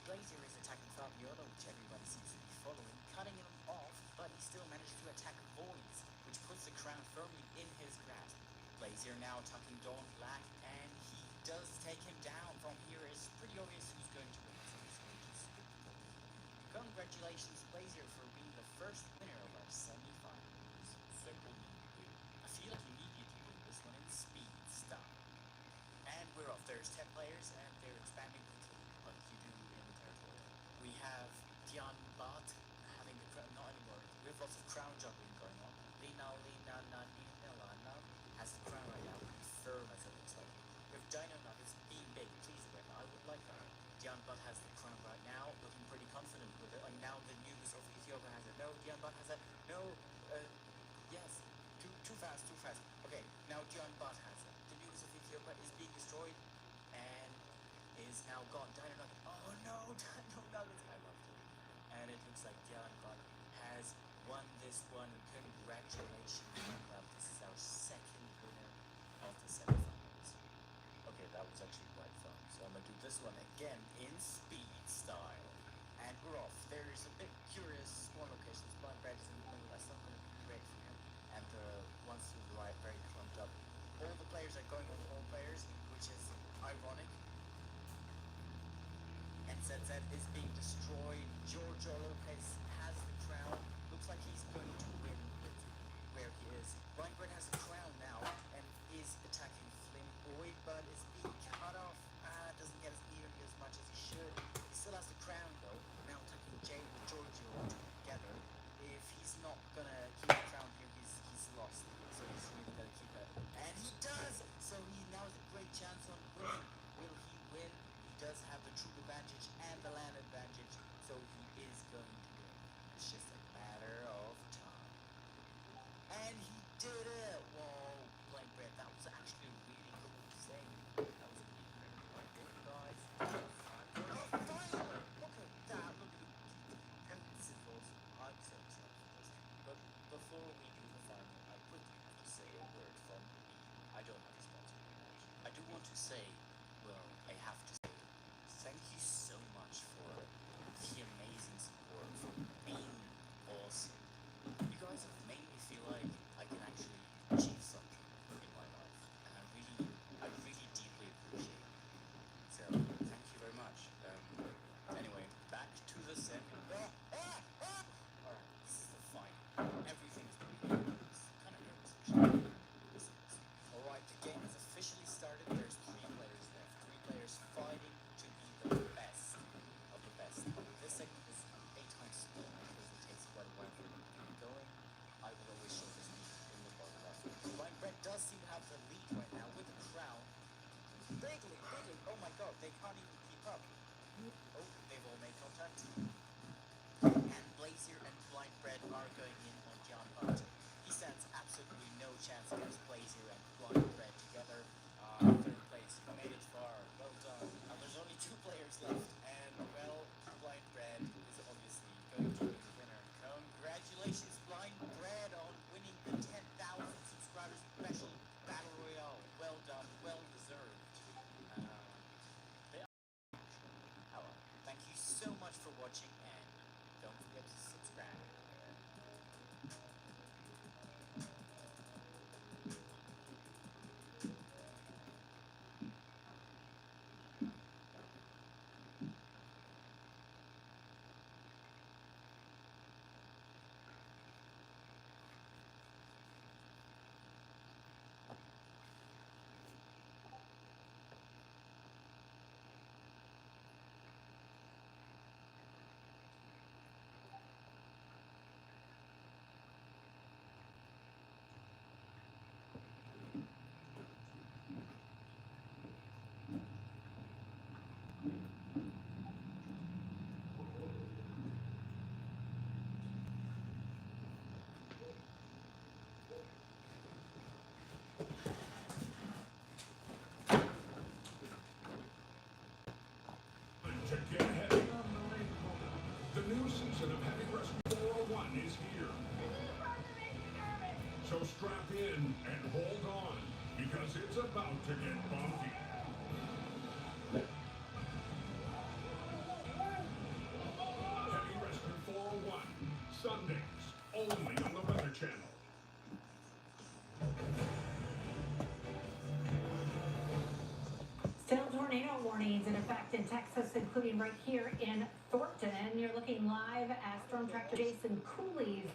Blazier is attacking Fabiola, which everybody seems to be following, cutting him off, but he still managed to attack Voids, which puts the crown firmly in his grasp. Blazier now attacking Dawn Black, and he does take him down. From here, it's pretty obvious who's going to win some stages. Congratulations, Blazer, for being the first winner of our semi-finals. Circle me win. I feel like you needed to win this one in speed style. And we're off. There's 10 players, and they're expanding quickly, like you do in the territory. We have Dion Bot having the crown. Not anymore. We have lots of crown juggling going on. Lina Lana has the crown right now, pretty firm as it looks like. We have Dino Nuggets being big. Please win. I would like that. Dion Bot has the crown right now, looking pretty confident with it. Like now the news of Ethiopia has it. No, Dion Bot has it. No, yes. Too fast, too fast. Okay, now Dion Bot has it. The news of Ethiopia is being destroyed and is now gone. Dino Nugget. Oh no, Dino Nuggets. I loved it. And it looks like Dion Bot has won this one. Congratulations, my love. This is our second winner of the semifinals. Okay, that was actually quite fun. So I'm gonna do this one again in speed style. And we're off. There's a bit curious small locations. Blind Bread is in the middle. That's not gonna be great for him. And the ones to the right very clumped up. All the players are going with all players, which is ironic. And ZZ is being destroyed. Giorgio Lopez has the crown. Looks like he's going to win with where he is. Blind Bread has the crown now and is attacking Flim Boy, but is being cut off. Doesn't get nearly as much as he should. He still has the crown though. Now attacking Jay with Giorgio together. If he's not gonna keep the crown here, he's lost. So he's really gonna keep it. And he does! So he now has a great chance on winning. Will he win? He does have the troop advantage and the land advantage, so he is going to win. It's just a matter of time. And he did it! Whoa, Blind Bread, that was actually a really cool thing. That was incredible. Right there, guys. Oh, finally! Look at that. Look at the pencils. I'm so excited for this. But before we do the final, I quickly have to say a word from me. I don't have a sponsor yet. I do want to say, well, I have to say, thank you so much for the amazing support, for being awesome. You guys have made me feel like I can actually achieve something in my life, and I really deeply appreciate it. So, thank you very much. Anyway, back to the second. Alright, this is the final. Everything's kind of nervous, actually. Alright, the game has officially started. There's 3 players left. 3 players fighting to be the best of the best. This segment is 8 times slow because it takes quite a while for them to get going. I will always show this in the bottom left. Blind Bread does seem to have the lead right now with the crown. Bigly, oh my god, they can't even keep up. Oh, they've all made contact. And Blazer and Blind Bread are going in on John Butt. He stands absolutely no chance against Blazer and Blind Bread together. Third place, made it far. Well done. Now there's only 2 players left, and well, Blind Bread is obviously going to be the winner. Congratulations, Blind Bread, on winning the 10,000 subscribers special battle royale. Well done, well deserved. Thank you so much for watching, and don't forget to subscribe. To get heavy. The new season of Heavy Rescue 401 is here. So strap in and hold on, because it's about to get bumpy. Heavy Rescue 401, Sundays, only on the Weather Channel. Still tornado warnings in effect effect in Texas, including right here in Thornton. You're looking live at Storm Tracker Jason Cooley's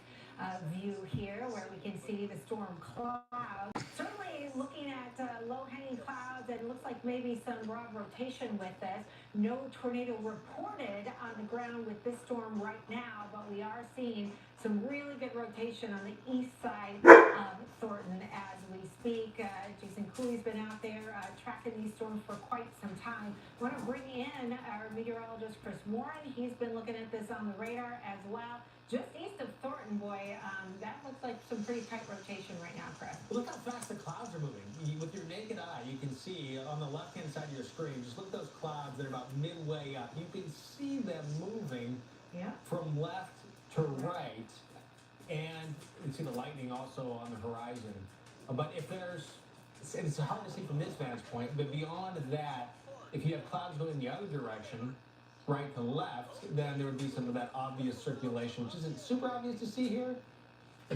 view here, where we can see the storm clouds. Certainly looking at low-hanging clouds, and it looks like maybe some broad rotation with this. No tornado reported on the ground with this storm right now, but we are seeing some really good rotation on the east side of Thornton as we speak. Jason Cooley's been out there tracking these storms for quite some time. I want to bring in our meteorologist, Chris Warren. He's been looking at this on the radar as well. Just east of Thornton, boy, that looks like some pretty tight rotation right now, Chris. Look how fast the clouds are moving. With your naked eye, you can see on the left-hand side of your screen, just look at those clouds that are about midway up. You can see them moving from left to right, and you can see the lightning also on the horizon. But if there's, and it's hard to see from this vantage point, but beyond that, if you have clouds going the other direction, right to left, then there would be some of that obvious circulation, which isn't super obvious to see here,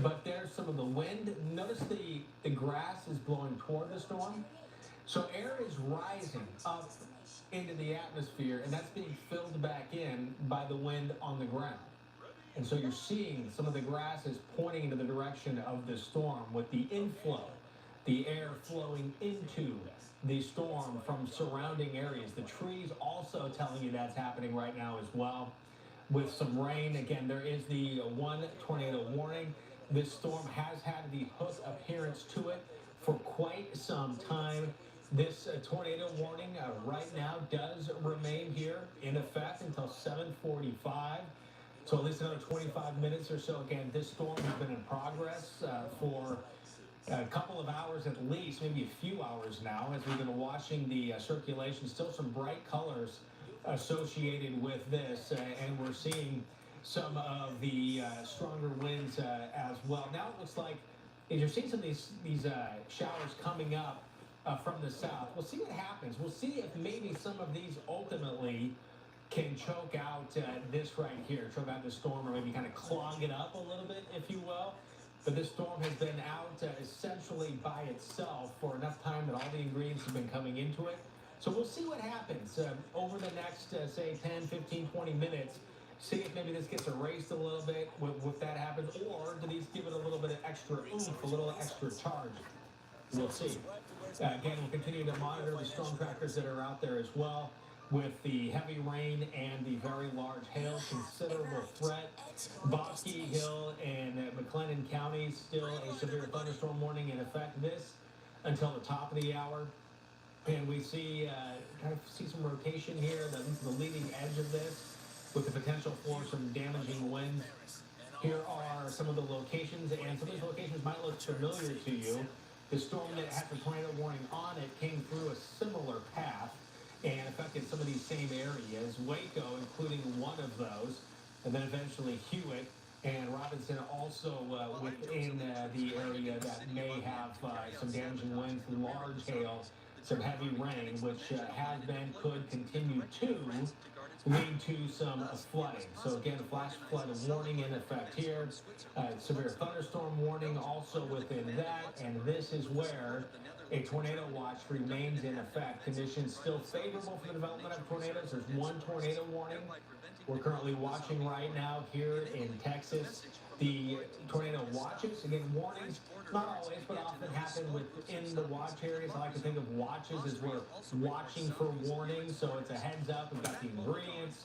but there's some of the wind. Notice the grass is blowing toward the storm. So air is rising up into the atmosphere, and that's being filled back in by the wind on the ground. And so you're seeing some of the grasses pointing into the direction of the storm with the inflow, the air flowing into the storm from surrounding areas. The trees also telling you that's happening right now as well. With some rain, again, there is the one tornado warning. This storm has had the hook appearance to it for quite some time. This tornado warning right now does remain here in effect until 7:45. So at least another 25 minutes or so. Again, this storm has been in progress for a couple of hours at least, maybe a few hours now, as we've been watching the circulation. Still some bright colors associated with this, and we're seeing some of the stronger winds as well. Now it looks like, as you're seeing some of these showers coming up from the south, we'll see what happens. We'll see if maybe some of these ultimately can choke out this right here, choke out the storm, or maybe kind of clog it up a little bit, if you will. But this storm has been out essentially by itself for enough time that all the ingredients have been coming into it. So we'll see what happens over the next, say, 10, 15, 20 minutes. See if maybe this gets erased a little bit if that happens, or do these give it a little bit of extra oomph, a little extra charge? We'll see. Again, we'll continue to monitor the storm trackers that are out there as well. With the heavy rain and the very large hail, considerable threat. Bosque Hill and McLennan counties, still a severe thunderstorm warning in effect. This until the top of the hour. And we see kind of see some rotation here, the leading edge of this, with the potential for some damaging winds. Here are some of the locations, and some of these locations might look familiar to you. The storm that had the tornado warning on it came through a similar path and affected some of these same areas. Waco, including one of those, and then eventually Hewitt and Robinson also within the area that may have some damaging winds, large hail, some heavy rain, which has been, could continue to lead to some flooding. So again, a flash flood warning in effect here. Severe thunderstorm warning also within that, and this is where a tornado watch remains in effect. Conditions still favorable for the development of tornadoes. There's one tornado warning we're currently watching right now here in Texas. The tornado watches, again, warnings, not always, but often happen within the watch areas. I like to think of watches as we're watching for warnings, so it's a heads up, we've got the ingredients,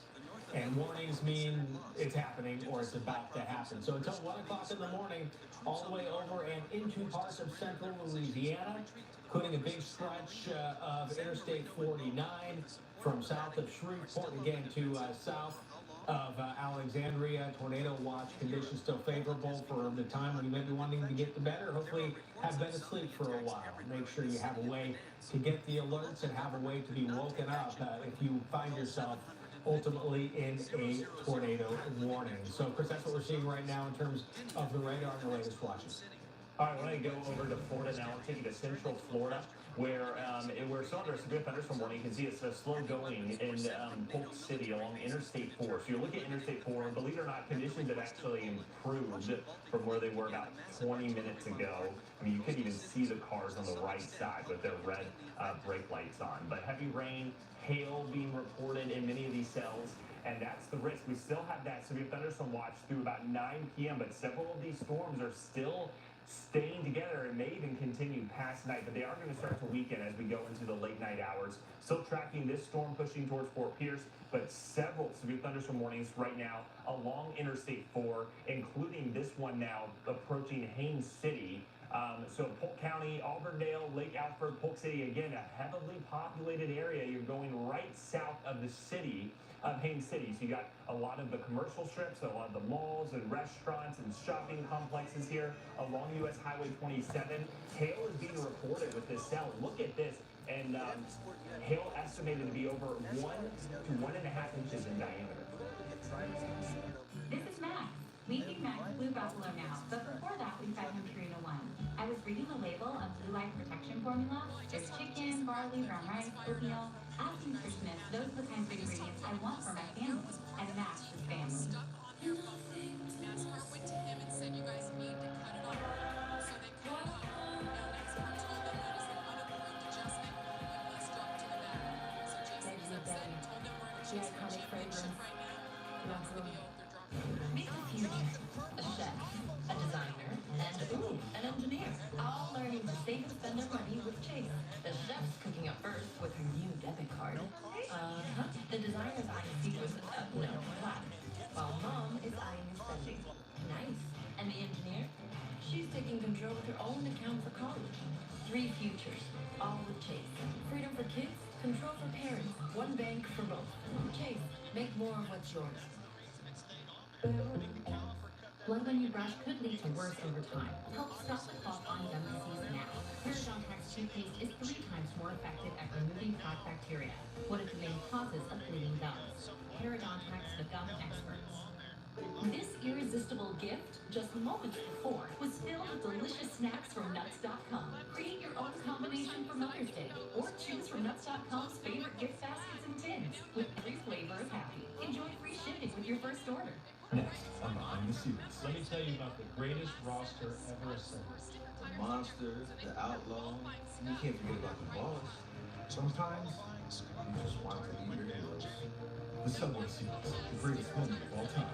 and warnings mean it's happening or it's about to happen. So until 1 o'clock in the morning, all the way over and into parts of central Louisiana, including a big stretch of Interstate 49 from south of Shreveport, again, to south of Alexandria. Tornado watch conditions still favorable for the time when you may be wanting to get to bed, or hopefully have been asleep for a while. Make sure you have a way to get the alerts and have a way to be woken up if you find yourself ultimately in a tornado warning. So, Chris, that's what we're seeing right now in terms of the radar and the latest watches. All right, we're going to go over to Florida now. We're taking to Central Florida, where we're still under a severe thunderstorm warning. You can see it's slow going in Polk City along Interstate 4. So you look at Interstate 4, and believe it or not, conditions have actually improved from where they were about 20 minutes ago. I mean, you couldn't even see the cars on the right side with their red brake lights on. But heavy rain, hail being reported in many of these cells. And that's the risk. We still have that severe thunderstorm watch through about 9 p.m., but several of these storms are still staying together and may even continue past night, but they are going to start to weaken as we go into the late night hours. Still tracking this storm pushing towards Fort Pierce, but several severe thunderstorm warnings right now along Interstate 4, including this one now approaching Haines City. So Polk County, Auburndale, Lake Alfred, Polk City, again, a heavily populated area. You're going right south of the city of Haines City. So you got a lot of the commercial strips, a lot of the malls and restaurants and shopping complexes here along US Highway 27. Hail is being reported with this cell. Look at this. And hail estimated to be over 1 to 1.5 inches in diameter. This is Max. We feed Max Blue Buffalo now, but before that we fed him Purina One. I was reading the label of Blue Life Protection Formula. There's chicken, barley, brown rice, oatmeal. As a nutritionist, those are the kinds of ingredients I want for my family, and Max is family. NASCAR went to him and said, you guys need to cut it off. So they cut it off. Now NASCAR told them it is an unemployed adjustment. You must drop to the back. So Jason was upset and told them we're in a chase for championship right now. In this video, they're dropping. Meet the future. A chef, a designer, and ooh, an engineer. All learning to save and spend their money with Chase. The chef's cooking up first with her new debit card. The designer's eyeing secrets with flat. While mom is eyeing his spending. Nice. And the engineer? She's taking control with her own account for college. 3 futures, all with Chase. Freedom for kids, control for parents, one bank for both. Chase, make more of what's yours. Blood when you brush could lead to worse over time. Help stop the clot on gum disease now. Parodontax toothpaste is 3 times more effective at removing plaque bacteria, one of the main causes of bleeding gums. Parodontax, the gum experts. This irresistible gift, just moments before, was filled with delicious snacks from Nuts.com. Create your own combination for Mother's Day, or choose from Nuts.com's favorite gift baskets and tins, with every flavor of happy. Enjoy free shipping with your first order. Next on Behind the Scenes. Let me tell you about the greatest roster ever assembled. The monsters, the outlaws, you can't forget about the boss. Sometimes you just want to be your heroes. The Subway Series, the greatest menu of all time.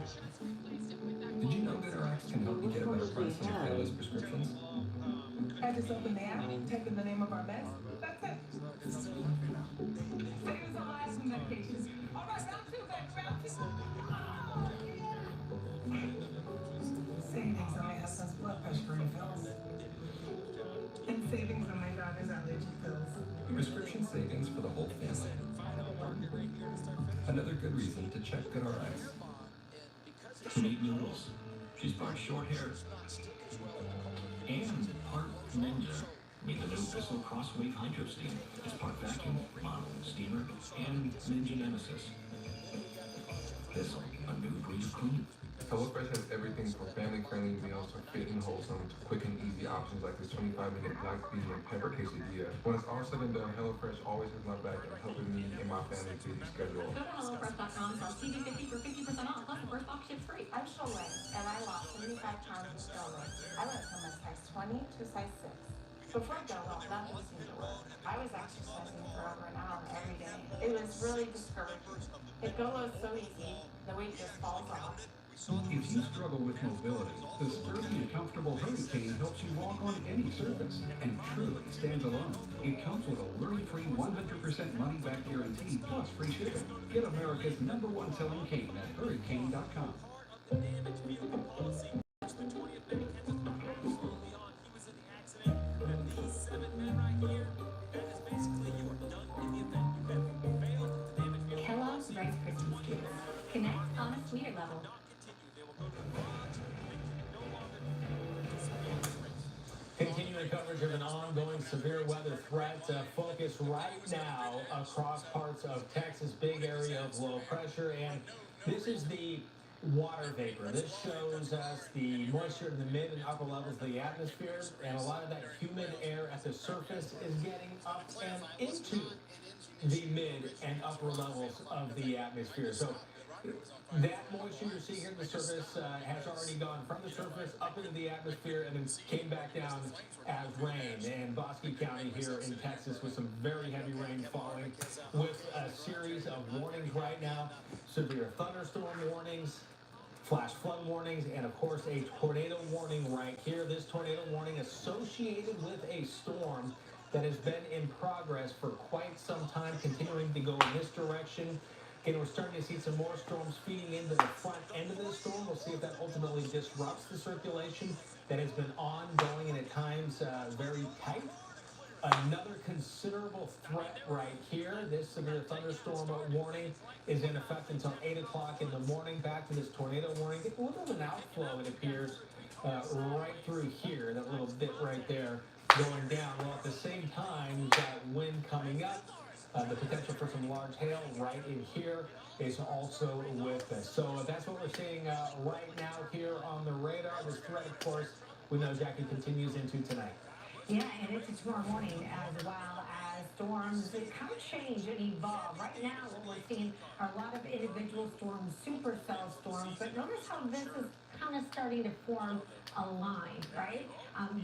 Did you know GoodRx can help you get a better price on your family's prescriptions? I just opened the app, type in the name of our meds. That's it. Save us on lives and medications. All right, round 2, baby, round 2. Savings on my husband's blood pressure refills. And savings on my daughter's allergy pills. Prescription savings for the whole family. Another good reason to check GoodRx. Meet Noodles. She's part short hair and part ninja. Meet the new Bissell Crosswave Hydro Steam. It's part vacuum, model, steamer, and ninja nemesis. Bissell, a new breed of clean. HelloFresh has everything from family-friendly meals to fit and wholesome to quick and easy options like this 25-minute black bean and pepper quesadilla. When it's all said and done, HelloFresh always has my back and helping me and my family's busy schedule. Go to HelloFresh.com/TV50 for 50% off, plus the first box ships free. I'm Sholay, and I lost 75 pounds in stillness. I went from a size 20 to size 6. Before Golo, that didn't seem to work. I was exercising for over an hour every day. It was really discouraging. If Golo is so easy, the weight just falls off. If you struggle with mobility, the sturdy and comfortable Hurricane helps you walk on any surface and truly stands alone. It comes with a worry-free 100% money-back guarantee plus free shipping. Get America's #1 selling cane at hurricane.com. Kellogg's Rice Krispies Kids. Connect on a sweeter level. Continuing coverage of an ongoing severe weather threat. Focus right now across parts of Texas. Big area of low pressure. And this is the water vapor. This shows us the moisture in the mid and upper levels of the atmosphere, and a lot of that humid air at the surface is getting up and into the mid and upper levels of the atmosphere. So that moisture you're seeing here at the surface has already gone from the surface up into the atmosphere and then came back down as rain. And Bosque County here in Texas with some very heavy rain falling with a series of warnings right now. Severe thunderstorm warnings, flash flood warnings, and of course a tornado warning right here. This tornado warning associated with a storm that has been in progress for quite some time, continuing to go in this direction. Again, we're starting to see some more storms feeding into the front end of this storm. We'll see if that ultimately disrupts the circulation that has been ongoing and at times very tight. Another considerable threat right here. This severe thunderstorm warning is in effect until 8 o'clock in the morning. Back to this tornado warning. Get a little bit of an outflow, it appears, right through here. That little bit right there going down. Well, at the same time, that wind coming up. The potential for some large hail right in here is also with us. So that's what we're seeing right now here on the radar. This threat, of course, we know, Jackie, continues into tonight. Yeah, and into tomorrow morning as well as storms that kind of change and evolve. Right now, what we're seeing are a lot of individual storms, supercell storms, but notice how this is kind of starting to form a line, right?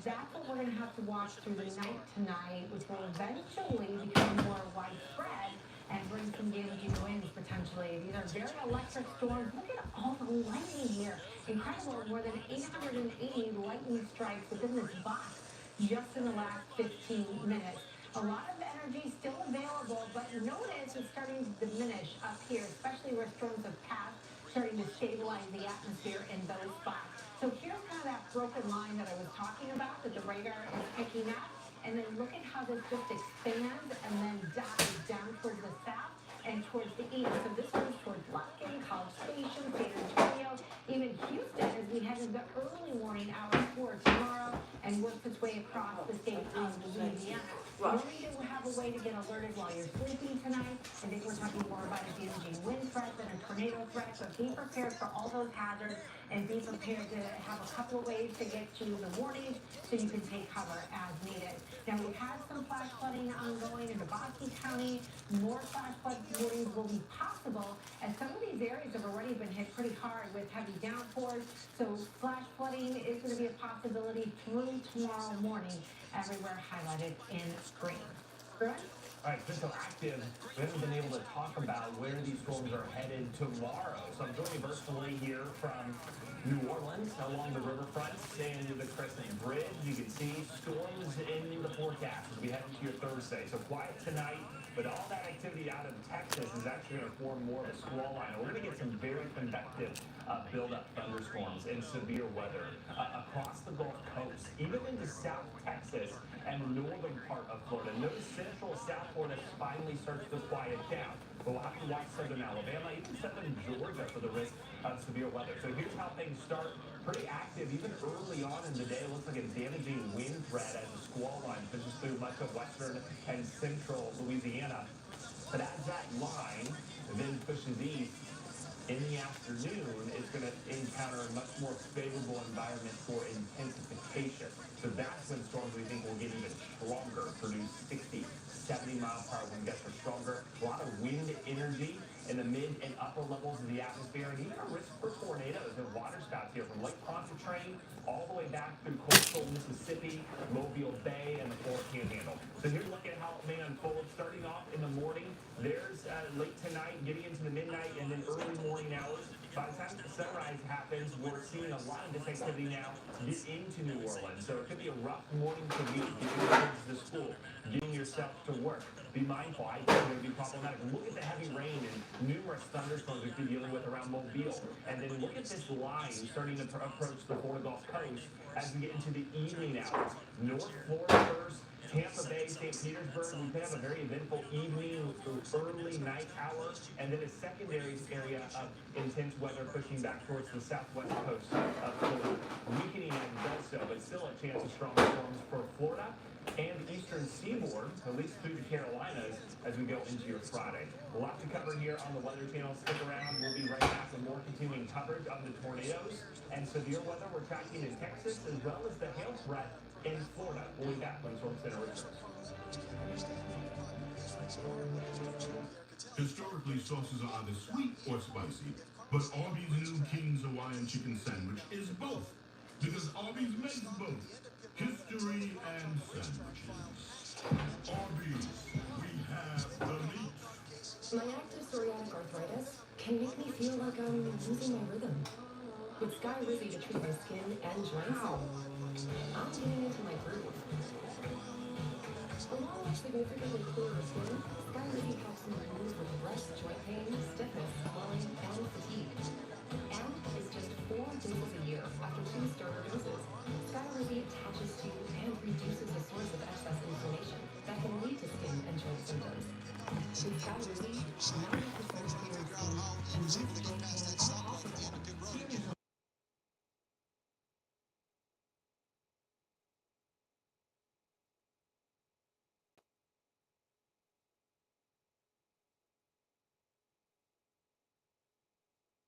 That's what we're going to have to watch through the night tonight, which will eventually become more widespread and bring some damaging winds potentially. These are very electric storms. Look at all the lightning here. Incredible, more than 880 lightning strikes within this box just in the last 15 minutes. A lot of energy still available, but notice it's starting to diminish up here, especially where storms have passed, starting to stabilize the atmosphere in those spots. So here's kind of that broken line that I was talking about that the radar is picking up. And then look at how this just expands and then dives down towards the south and towards the east. So this goes towards Lufkin, College Station, San Antonio, even Houston as we head into the early morning hours for tomorrow and works its way across the state of Louisiana. You don't need to have a way to get alerted while you're sleeping tonight. I think we're talking more about a damaging wind threat than a tornado threat. So be prepared for all those hazards and be prepared to have a couple of ways to get to the warnings so you can take cover as needed. Now, we've had some flash flooding ongoing in Bosque County. More flash flood warnings will be possible as some of these areas have already been hit pretty hard with heavy downpours. So flash flooding is going to be a possibility through tomorrow morning, everywhere highlighted in green. Bruin? All right, since so active, we haven't been able to talk about where these storms are headed tomorrow. So I'm joining virtually here from New Orleans along the riverfront, staying into the Crescent Bridge. You can see storms in the forecast as we head into your Thursday. So quiet tonight, but all that activity out of Texas is actually going to form more of a squall line. We're going to get some very convective build-up thunderstorms and severe weather across the Gulf Coast, even into South Texas and northern part of Florida. Notice central South Florida finally starts to quiet down. But we'll have to watch southern Alabama, even southern Georgia for the risk of severe weather. So here's how things start. Pretty active, even early on in the day. It looks like a damaging wind threat as the squall line pushes through much of western and central Louisiana. But as that line then pushes east, in the afternoon, it's going to encounter a much more favorable environment for intensification. So that's when storms we think will get even stronger, produce 60, 70 mile per hour wind gusts are stronger. A lot of wind energy in the mid and upper levels of the atmosphere, and even a risk for tornadoes and waterspouts here from Lake Pontchartrain all the way back through coastal Mississippi, Mobile Bay, and the Florida Panhandle. So here's a look at how it may unfold. Starting off in the morning, there's late tonight, getting into the midnight, and then early morning hours. By the time the sunrise happens, we're seeing a lot of this activity now get into New Orleans. So it could be a rough morning commute, getting your kids to school, getting yourself to work. Be mindful, I think it's going to be problematic. Look at the heavy rain and numerous thunderstorms we've been dealing with around Mobile. And then look at this line starting to approach the Florida Gulf Coast as we get into the evening hours. North Florida first, Tampa Bay St. Petersburg, we could have a very eventful evening, early night hour, and then a secondary area of intense weather pushing back towards the southwest coast of Florida. Weakening as it does so, but still a chance of strong storms for Florida and the eastern seaboard, at least through the Carolinas, as we go into your Friday. A lot to cover here on the Weather Channel. Stick around. We'll be right back with more continuing coverage of the tornadoes and severe weather we're tracking in Texas, as well as the hail threat in Florida. We'll be back when Storm Center returns. Historically, sauces are either sweet or spicy, but Arby's new King's Hawaiian Chicken Sandwich is both, because Arby's makes both history and sandwiches. Arby's, we have the meat. My active psoriatic arthritis can make me feel like I'm losing my rhythm. With Sky Rizzy to treat my skin and joints, I'm getting into my groove. Along with significantly clearer skin, Sky Rizzy helps me move with less joint pain, stiffness, swelling, and fatigue. And it's just 4 doses a year after 2 starter doses. Sky Rizzy attaches to and reduces the source of excess inflammation that can lead to skin and joint symptoms. With Sky Rizzy, now